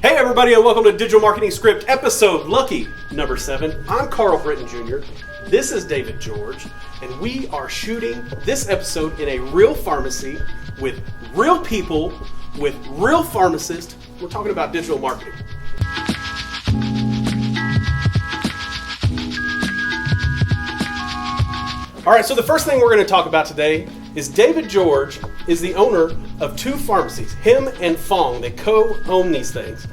Hey everybody, and welcome to Digital Marketing Script episode lucky number 7. I'm Carl Britton Jr. This is David George, and we are shooting this episode in a real pharmacy with real people, with real pharmacists. We're talking about digital marketing. All right, so the first thing we're going to talk about today is David George is the owner of 2 pharmacies. Him and Fong, they co-own these things.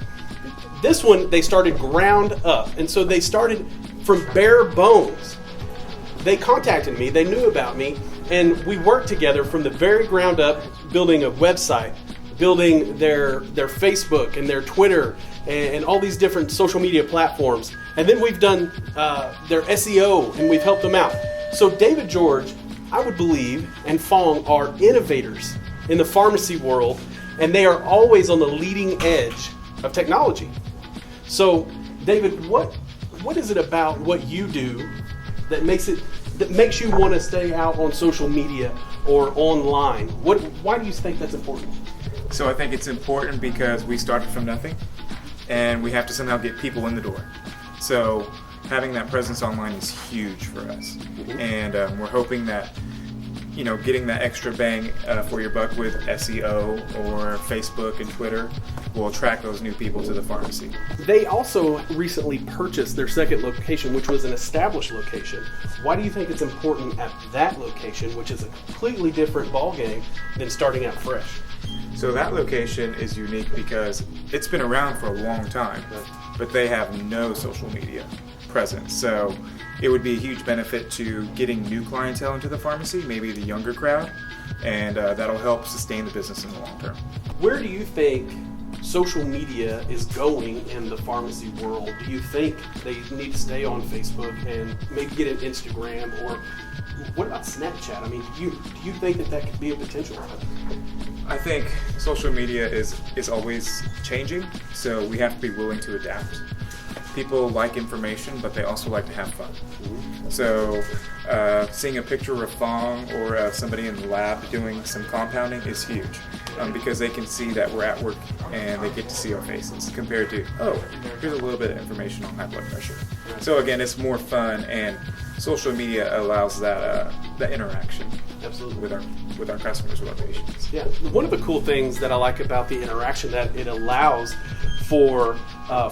This one, they started ground up, and so they started from bare bones. They contacted me, they knew about me, and we worked together from the very ground up, building a website, building their Facebook and their Twitter and all these different social media platforms. And then we've done their SEO, and we've helped them out. So David George, I would believe, and Fong are innovators in the pharmacy world, and they are always on the leading edge of technology. So, David, what is it about what you do that makes you want to stay out on social media or online? Why do you think that's important? So I think it's important because we started from nothing, and we have to somehow get people in the door. So having that presence online is huge for us, and we're hoping that getting that extra bang for your buck with SEO or Facebook and Twitter will attract those new people to the pharmacy. They also recently purchased their second location, which was an established location. Why do you think it's important at that location, which is a completely different ballgame than starting out fresh? So that location is unique because it's been around for a long time, but they have no social media presence. So it would be a huge benefit to getting new clientele into the pharmacy, maybe the younger crowd, and that'll help sustain the business in the long term. Where do you think social media is going in the pharmacy world? Do you think they need to stay on Facebook and maybe get an Instagram, or what about Snapchat? I mean, do you think that could be a potential? I think social media is always changing, so we have to be willing to adapt. People like information, but they also like to have fun. So seeing a picture of Fong or somebody in the lab doing some compounding is huge because they can see that we're at work and they get to see our faces compared to, here's a little bit of information on high blood pressure. So again, it's more fun, and social media allows that interaction. Absolutely. with our customers, with our patients. Yeah, one of the cool things that I like about the interaction that it allows for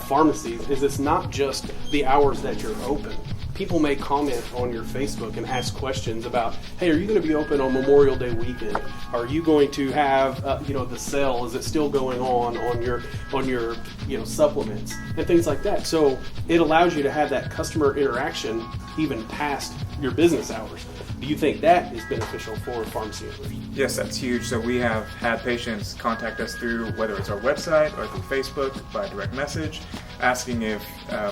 pharmacies is it's not just the hours that you're open. People may comment on your Facebook and ask questions about, hey, are you going to be open on Memorial Day weekend? Are you going to have, the sale? Is it still going on your supplements and things like that? So it allows you to have that customer interaction even past your business hours. Do you think that is beneficial for pharmacy owners? Yes, that's huge. So we have had patients contact us through whether it's our website or through Facebook by direct message, asking if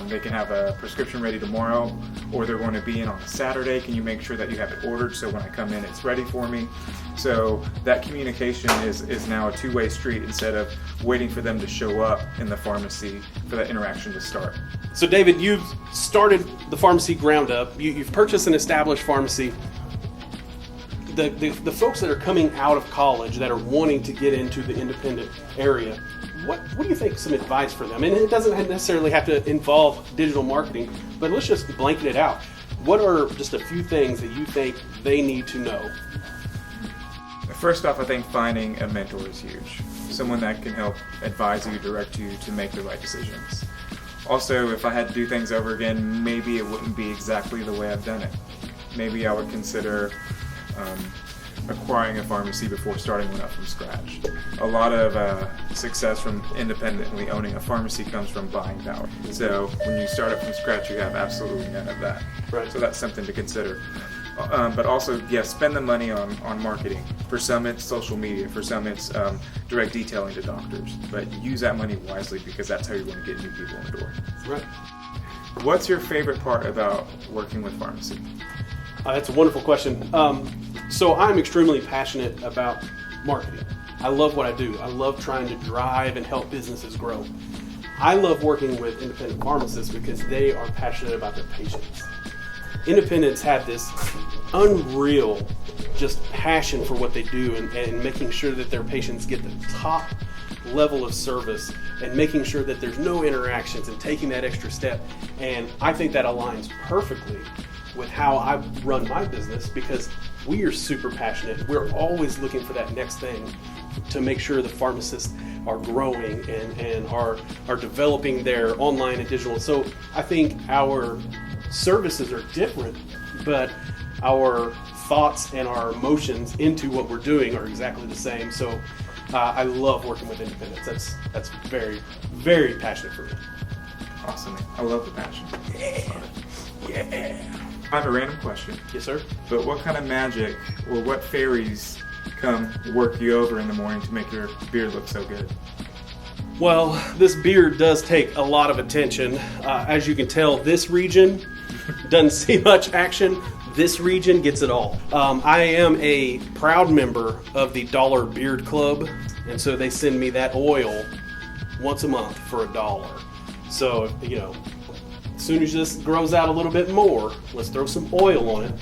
they can have a prescription ready tomorrow, or they're going to be in on a Saturday. Can you make sure that you have it ordered so when I come in it's ready for me? So that communication is now a two-way street instead of waiting for them to show up in the pharmacy for that interaction to start. So David, you've started the pharmacy ground up. You've purchased an established pharmacy. The folks that are coming out of college that are wanting to get into the independent area, what do you think some advice for them? And it doesn't necessarily have to involve digital marketing, but let's just blanket it out. What are just a few things that you think they need to know? First off, I think finding a mentor is huge. Someone that can help advise you, direct you to make the right decisions. Also, if I had to do things over again, maybe it wouldn't be exactly the way I've done it. Maybe I would consider acquiring a pharmacy before starting one up from scratch. A lot of success from independently owning a pharmacy comes from buying power. So when you start up from scratch, you have absolutely none of that. Right. So that's something to consider. But also, spend the money on marketing. For some, it's social media. For some, it's direct detailing to doctors. But use that money wisely because that's how you're going to get new people in the door. Right. What's your favorite part about working with pharmacy? That's a wonderful question. So I'm extremely passionate about marketing. I love what I do. I love trying to drive and help businesses grow. I love working with independent pharmacists because they are passionate about their patients. Independents have this unreal just passion for what they do and making sure that their patients get the top level of service and making sure that there's no interactions and taking that extra step. And I think that aligns perfectly with how I run my business, because we are super passionate. We're always looking for that next thing to make sure the pharmacists are growing and are developing their online and digital. So I think our services are different, but our thoughts and our emotions into what we're doing are exactly the same. So I love working with independents. That's very, very passionate for me. Awesome. I love the passion. Yeah. I have a random question. Yes, sir. But what kind of magic or what fairies come work you over in the morning to make your beard look so good? Well, this beard does take a lot of attention. As you can tell, this region doesn't see much action. This region gets it all. I am a proud member of the Dollar Beard Club, and so they send me that oil once a month for $1. So, as soon as this grows out a little bit more, let's throw some oil on it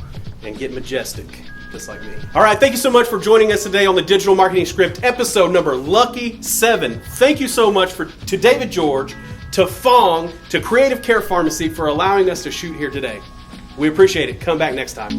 and get majestic, just like me. All right, thank you so much for joining us today on the Digital Marketing Script, episode number Lucky 7. Thank you so much to David George, to Fong, to Creative Care Pharmacy for allowing us to shoot here today. We appreciate it. Come back next time.